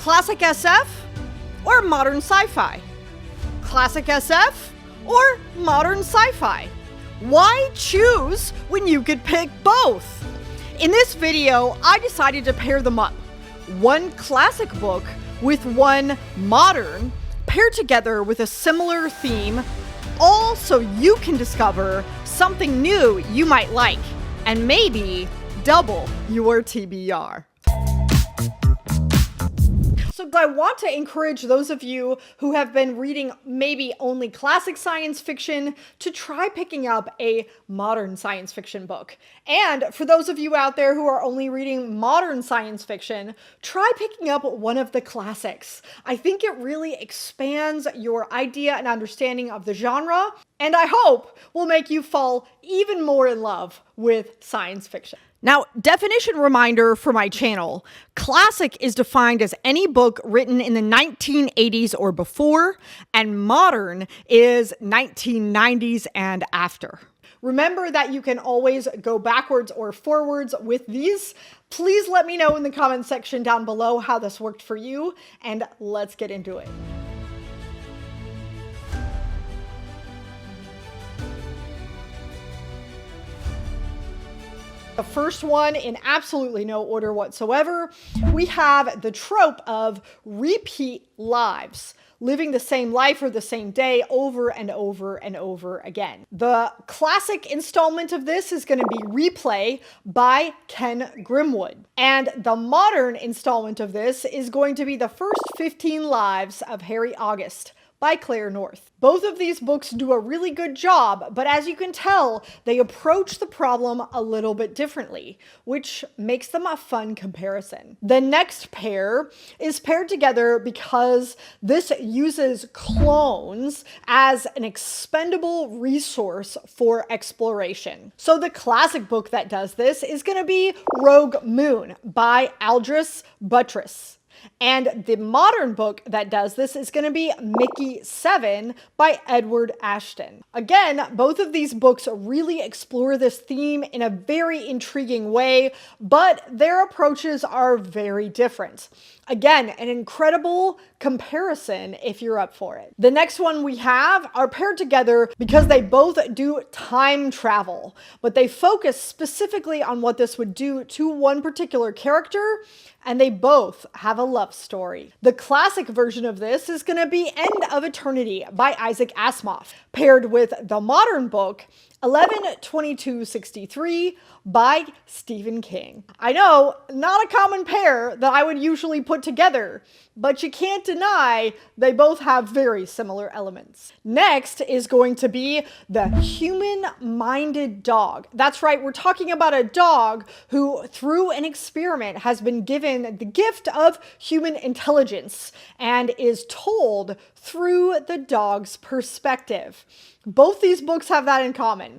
Classic SF or modern sci-fi? Classic SF or modern sci-fi? Why choose when you could pick both? In this video, I decided to pair them up. One classic book with one modern, paired together with a similar theme, all so you can discover something new you might like, and maybe double your TBR. So I want to encourage those of you who have been reading maybe only classic science fiction to try picking up a modern science fiction book. And for those of you out there who are only reading modern science fiction, try picking up one of the classics. I think it really expands your idea and understanding of the genre, and I hope will make you fall even more in love with science fiction. Now, definition reminder for my channel. Classic is defined as any book written in the 1980s or before, and modern is 1990s and after. Remember that you can always go backwards or forwards with these. Please let me know in the comment section down below how this worked for you, and let's get into it. The first one, in absolutely no order whatsoever, we have the trope of repeat lives, living the same life or the same day over and over and over again. The classic installment of this is going to be Replay by Ken Grimwood. And the modern installment of this is going to be The First 15 Lives of Harry August by Claire North. Both of these books do a really good job, but as you can tell, they approach the problem a little bit differently, which makes them a fun comparison. The next pair is paired together because this uses clones as an expendable resource for exploration. So the classic book that does this is going to be Rogue Moon by Aldous Buttress. And the modern book that does this is going to be Mickey 7 by Edward Ashton. Again, both of these books really explore this theme in a very intriguing way, but their approaches are very different. Again, an incredible comparison if you're up for it. The next one we have are paired together because they both do time travel, but they focus specifically on what this would do to one particular character, and they both have a love story. The classic version of this is going to be End of Eternity by Isaac Asimov, paired with the modern book 11/22/63 by Stephen King. I know, not a common pair that I would usually put together, but you can't deny they both have very similar elements. Next is going to be The Human-Minded Dog. That's right, we're talking about a dog who, through an experiment, has been given the gift of human intelligence and is told through the dog's perspective. Both these books have that in common.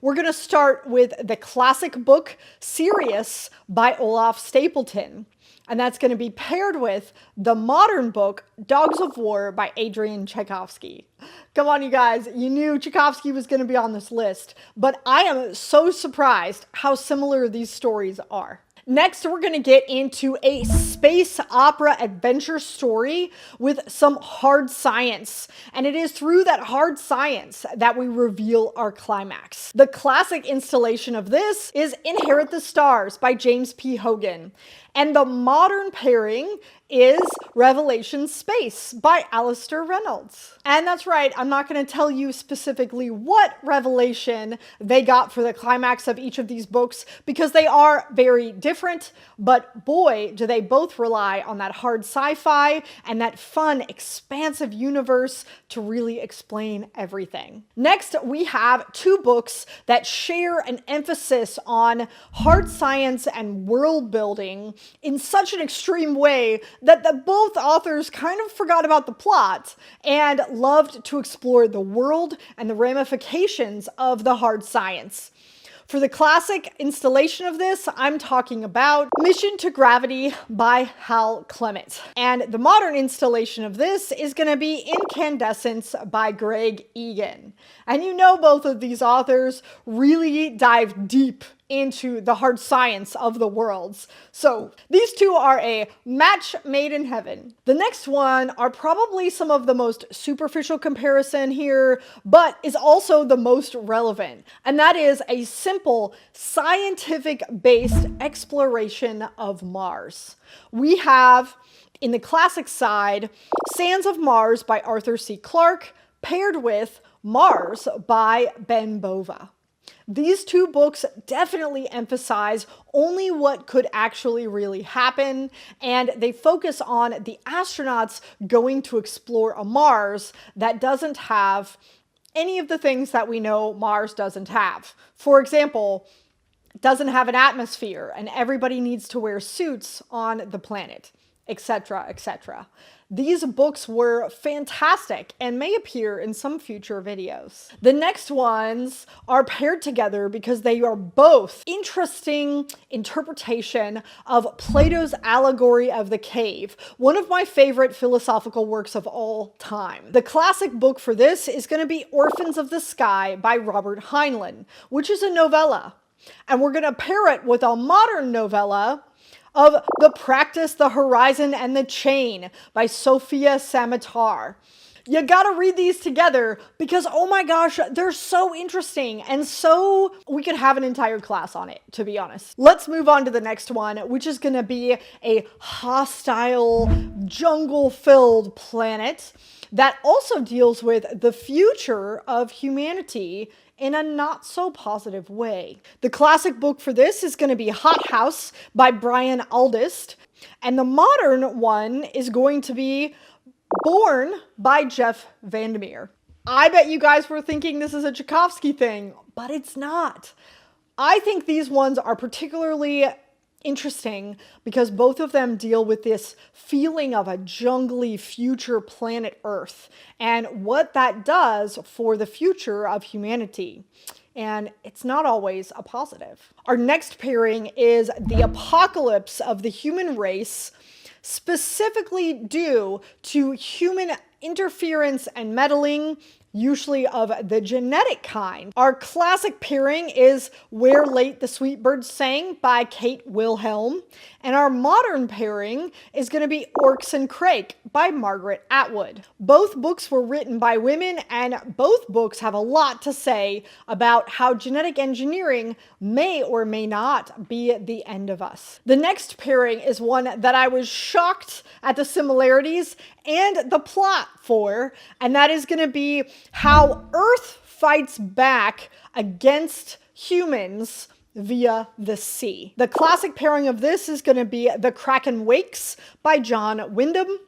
We're going to start with the classic book Sirius by Olaf Stapleton, and that's going to be paired with the modern book Dogs of War by Adrian Tchaikovsky. Come on, you guys, you knew Tchaikovsky was going to be on this list, but I am so surprised how similar these stories are. Next, we're going to get into a space opera adventure story with some hard science. And it is through that hard science that we reveal our climax. The classic installation of this is Inherit the Stars by James P. Hogan. And the modern pairing is Revelation Space by Alastair Reynolds. And that's right, I'm not going to tell you specifically what revelation they got for the climax of each of these books because they are very different, but boy, do they both rely on that hard sci-fi and that fun, expansive universe to really explain everything. Next, we have two books that share an emphasis on hard science and world building in such an extreme way that both authors kind of forgot about the plot and loved to explore the world and the ramifications of the hard science. For the classic installation of this, I'm talking about Mission to Gravity by Hal Clement. And the modern installation of this is going to be Incandescence by Greg Egan. And you know both of these authors really dive deep into the hard science of the worlds. So these two are a match made in heaven. The next one are probably some of the most superficial comparison here, but is also the most relevant. And that is a simple scientific-based exploration of Mars. We have, in the classic side, Sands of Mars by Arthur C. Clarke, paired with Mars by Ben Bova. These two books definitely emphasize only what could actually really happen, and they focus on the astronauts going to explore a Mars that doesn't have any of the things that we know Mars doesn't have. For example, it doesn't have an atmosphere, and everybody needs to wear suits on the planet, etc., etc. These books were fantastic and may appear in some future videos. The next ones are paired together because they are both interesting interpretation of Plato's allegory of the cave, one of my favorite philosophical works of all time. The classic book for this is going to be Orphans of the Sky by Robert Heinlein, which is a novella. And we're going to pair it with a modern novella of The Practice, the Horizon, and the Chain by Sofia Samatar. You gotta read these together because, oh my gosh, they're so interesting, and so we could have an entire class on it, to be honest. Let's move on to the next one, which is gonna be a hostile, jungle-filled planet that also deals with the future of humanity in a not so positive way. The classic book for this is going to be Hot House by Brian Aldiss, and the modern one is going to be Born by Jeff Vandermeer. I bet you guys were thinking this is a Tchaikovsky thing, but it's not. I think these ones are particularly interesting because both of them deal with this feeling of a jungly future planet Earth and what that does for the future of humanity. And it's not always a positive. Our next pairing is The Apocalypse of the Human Race, specifically due to human interference and meddling, usually of the genetic kind. Our classic pairing is Where Late the Sweet Bird Sang by Kate Wilhelm. And our modern pairing is going to be Orcs and Crake by Margaret Atwood. Both books were written by women, and both books have a lot to say about how genetic engineering may or may not be the end of us. The next pairing is one that I was shocked at the similarities and the plot for, and that is going to be how Earth fights back against humans via the sea. The classic pairing of this is going to be The Kraken Wakes by John Wyndham,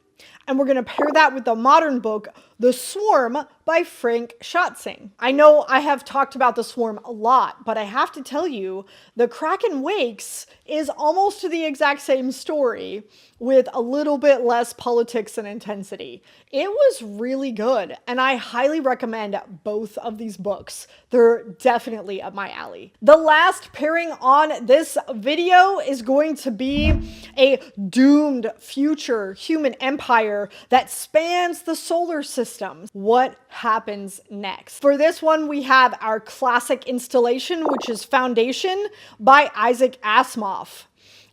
and we're going to pair that with the modern book The Swarm by Frank Schatzing. I know I have talked about The Swarm a lot, but I have to tell you, The Kraken Wakes is almost the exact same story with a little bit less politics and intensity. It was really good, and I highly recommend both of these books. They're definitely up my alley. The last pairing on this video is going to be a doomed future human empire that spans the solar system. What happens next? For this one, we have our classic installation, which is Foundation by Isaac Asimov.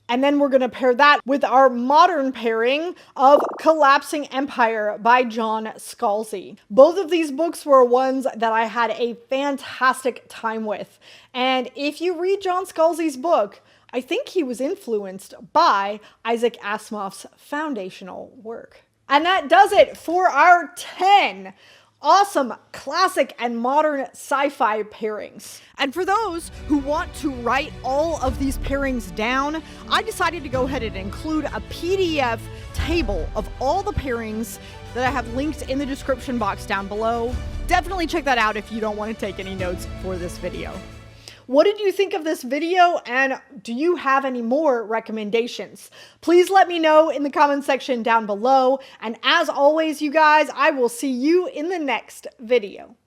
And then we're going to pair that with our modern pairing of Collapsing Empire by John Scalzi. Both of these books were ones that I had a fantastic time with. And if you read John Scalzi's book, I think he was influenced by Isaac Asimov's foundational work. And that does it for our 10 awesome classic and modern sci-fi pairings. And for those who want to write all of these pairings down, I decided to go ahead and include a PDF table of all the pairings that I have linked in the description box down below. Definitely check that out if you don't want to take any notes for this video. What did you think of this video, and do you have any more recommendations? Please let me know in the comment section down below, and as always, you guys, I will see you in the next video.